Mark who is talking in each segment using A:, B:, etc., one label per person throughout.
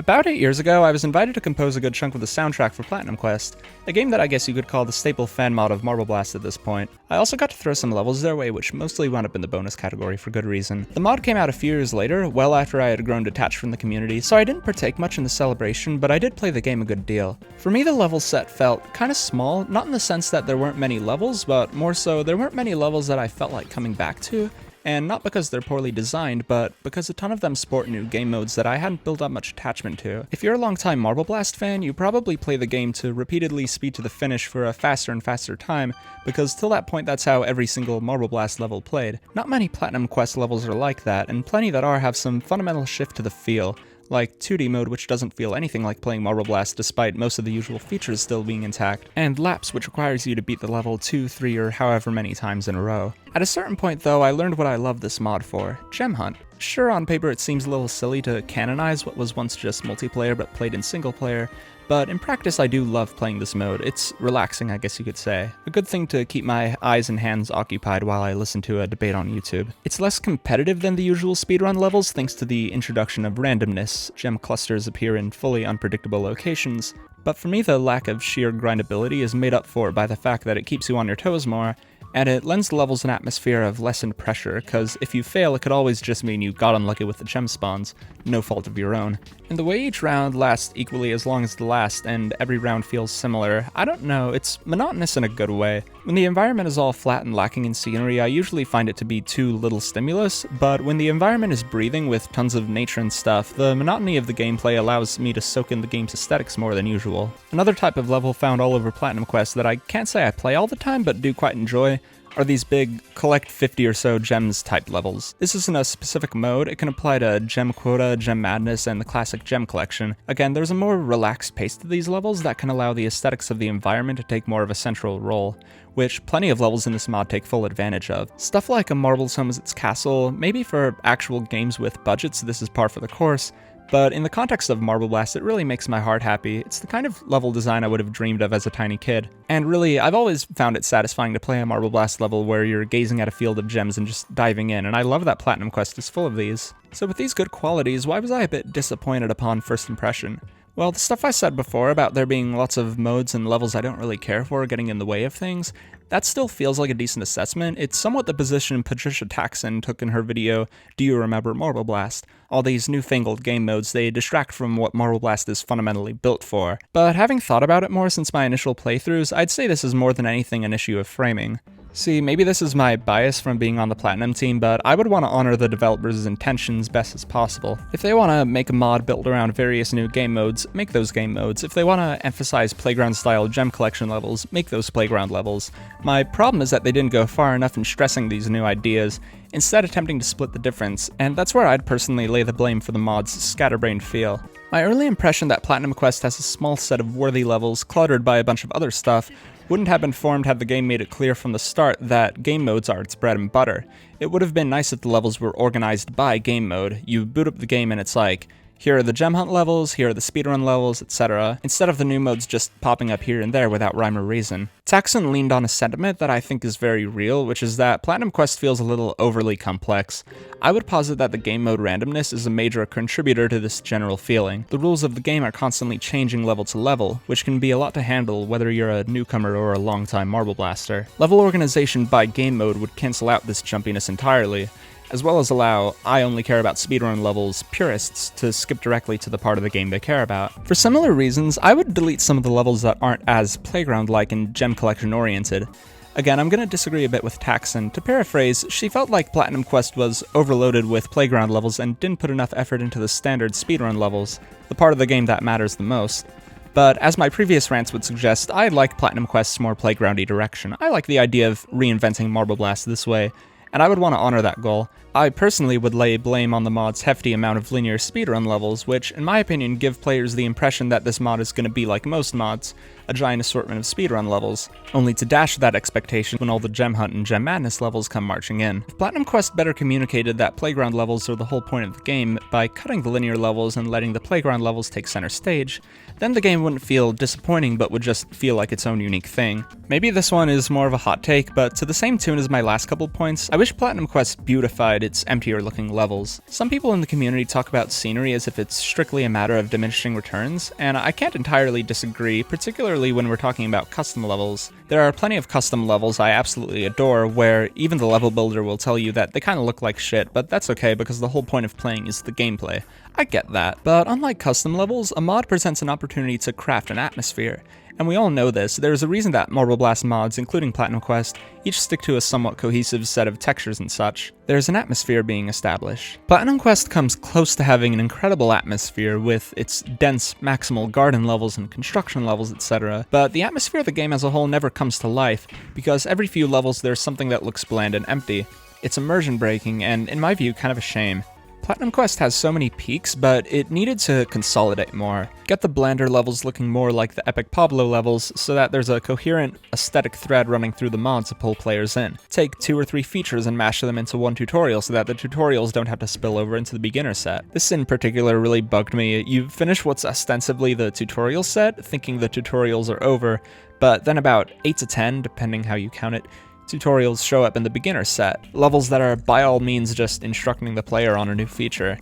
A: About 8 years ago, I was invited to compose a good chunk of the soundtrack for Platinum Quest, a game that I guess you could call the staple fan mod of Marble Blast at this point. I also got to throw some levels their way, which mostly wound up in the bonus category for good reason. The mod came out a few years later, well after I had grown detached from the community, so I didn't partake much in the celebration, but I did play the game a good deal. For me, the level set felt kinda small, not in the sense that there weren't many levels, but more so there weren't many levels that I felt like coming back to. And not because they're poorly designed, but because a ton of them sport new game modes that I hadn't built up much attachment to. If you're a longtime Marble Blast fan, you probably play the game to repeatedly speed to the finish for a faster and faster time, because till that point that's how every single Marble Blast level played. Not many Platinum Quest levels are like that, and plenty that are have some fundamental shift to the feel, like 2D mode, which doesn't feel anything like playing Marble Blast despite most of the usual features still being intact, and Lapse, which requires you to beat the level 2, 3, or however many times in a row. At a certain point though, I learned what I love this mod for: Gem Hunt. Sure, on paper it seems a little silly to canonize what was once just multiplayer but played in single player, but in practice I do love playing this mode. It's relaxing, I guess you could say. A good thing to keep my eyes and hands occupied while I listen to a debate on YouTube. It's less competitive than the usual speedrun levels thanks to the introduction of randomness. Gem clusters appear in fully unpredictable locations, but for me the lack of sheer grindability is made up for by the fact that it keeps you on your toes more, and it lends the levels an atmosphere of lessened pressure, cause if you fail it could always just mean you got unlucky with the gem spawns, no fault of your own. And the way each round lasts equally as long as the last, and every round feels similar, I don't know, it's monotonous in a good way. When the environment is all flat and lacking in scenery, I usually find it to be too little stimulus, but when the environment is breathing with tons of nature and stuff, the monotony of the gameplay allows me to soak in the game's aesthetics more than usual. Another type of level found all over Platinum Quest that I can't say I play all the time but do quite enjoy are these big collect 50 or so gems type levels. This isn't a specific mode, it can apply to Gem Quota, Gem Madness, and the classic gem collection. Again, there's a more relaxed pace to these levels that can allow the aesthetics of the environment to take more of a central role, which plenty of levels in this mod take full advantage of. Stuff like a Marble's Home is its castle, maybe for actual games with budgets this is par for the course, but in the context of Marble Blast, it really makes my heart happy. It's the kind of level design I would have dreamed of as a tiny kid. And really, I've always found it satisfying to play a Marble Blast level where you're gazing at a field of gems and just diving in, and I love that Platinum Quest is full of these. So with these good qualities, why was I a bit disappointed upon first impression? Well, the stuff I said before about there being lots of modes and levels I don't really care for getting in the way of things, that still feels like a decent assessment. It's somewhat the position Patricia Taxxon took in her video, Do You Remember Marble Blast? All these newfangled game modes, they distract from what Marble Blast is fundamentally built for. But having thought about it more since my initial playthroughs, I'd say this is more than anything an issue of framing. See, maybe this is my bias from being on the Platinum team, but I would want to honor the developers' intentions best as possible. If they want to make a mod built around various new game modes, make those game modes. If they want to emphasize playground-style gem collection levels, make those playground levels. My problem is that they didn't go far enough in stressing these new ideas, instead attempting to split the difference, and that's where I'd personally lay the blame for the mod's scatterbrained feel. My early impression that Platinum Quest has a small set of worthy levels cluttered by a bunch of other stuff wouldn't have been formed had the game made it clear from the start that game modes are its bread and butter. It would have been nice if the levels were organized by game mode. You boot up the game and it's like, here are the gem hunt levels, here are the speedrun levels, etc., instead of the new modes just popping up here and there without rhyme or reason. Taxxon leaned on a sentiment that I think is very real, which is that Platinum Quest feels a little overly complex. I would posit that the game mode randomness is a major contributor to this general feeling. The rules of the game are constantly changing level to level, which can be a lot to handle whether you're a newcomer or a longtime Marble Blaster. Level organization by game mode would cancel out this jumpiness entirely, as well as allow I only care about speedrun levels purists to skip directly to the part of the game they care about. For similar reasons, I would delete some of the levels that aren't as playground-like and gem collection-oriented. Again, I'm gonna disagree a bit with Taxxon. To paraphrase, she felt like Platinum Quest was overloaded with playground levels and didn't put enough effort into the standard speedrun levels, the part of the game that matters the most. But as my previous rants would suggest, I like Platinum Quest's more playgroundy direction. I like the idea of reinventing Marble Blast this way, and I would want to honor that goal. I personally would lay blame on the mod's hefty amount of linear speedrun levels, which, in my opinion, give players the impression that this mod is going to be like most mods, a giant assortment of speedrun levels, only to dash that expectation when all the Gem Hunt and Gem Madness levels come marching in. If Platinum Quest better communicated that playground levels are the whole point of the game by cutting the linear levels and letting the playground levels take center stage, then the game wouldn't feel disappointing but would just feel like its own unique thing. Maybe this one is more of a hot take, but to the same tune as my last couple points, I wish Platinum Quest beautified its emptier looking levels. Some people in the community talk about scenery as if it's strictly a matter of diminishing returns, and I can't entirely disagree, particularly when we're talking about custom levels. There are plenty of custom levels I absolutely adore, where even the level builder will tell you that they kinda look like shit, but that's okay because the whole point of playing is the gameplay. I get that, but unlike custom levels, a mod presents an opportunity to craft an atmosphere. And we all know this, there's a reason that Marble Blast mods, including Platinum Quest, each stick to a somewhat cohesive set of textures and such. There's an atmosphere being established. Platinum Quest comes close to having an incredible atmosphere with its dense maximal garden levels and construction levels, etc. But the atmosphere of the game as a whole never comes to life, because every few levels there's something that looks bland and empty. It's immersion breaking, and in my view, kind of a shame. Platinum Quest has so many peaks, but it needed to consolidate more. Get the blander levels looking more like the epic Pablo levels so that there's a coherent aesthetic thread running through the mod to pull players in. Take 2 or 3 features and mash them into one tutorial so that the tutorials don't have to spill over into the beginner set. This in particular really bugged me. You finish what's ostensibly the tutorial set, thinking the tutorials are over, but then about 8 to 10, depending how you count it, tutorials show up in the beginner set, levels that are by all means just instructing the player on a new feature.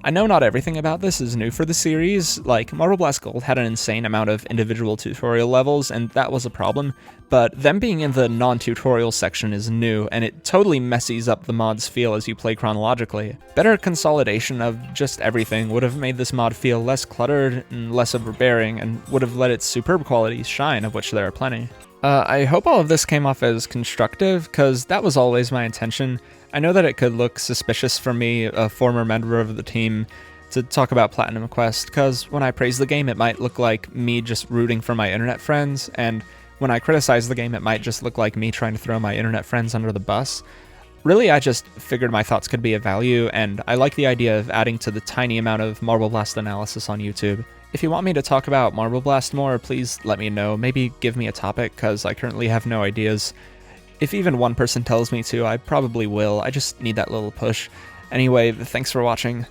A: I know not everything about this is new for the series, like Marble Blast Gold had an insane amount of individual tutorial levels and that was a problem, but them being in the non-tutorial section is new and it totally messes up the mod's feel as you play chronologically. Better consolidation of just everything would have made this mod feel less cluttered and less overbearing and would have let its superb qualities shine, of which there are plenty. I hope all of this came off as constructive, because that was always my intention. I know that it could look suspicious for me, a former member of the team, to talk about Platinum Quest, because when I praise the game it might look like me just rooting for my internet friends, and when I criticize the game it might just look like me trying to throw my internet friends under the bus. Really, I just figured my thoughts could be of value, and I like the idea of adding to the tiny amount of Marble Blast analysis on YouTube. If you want me to talk about Marble Blast more, please let me know. Maybe give me a topic, cause I currently have no ideas. If even one person tells me to, I probably will. I just need that little push. Anyway, thanks for watching.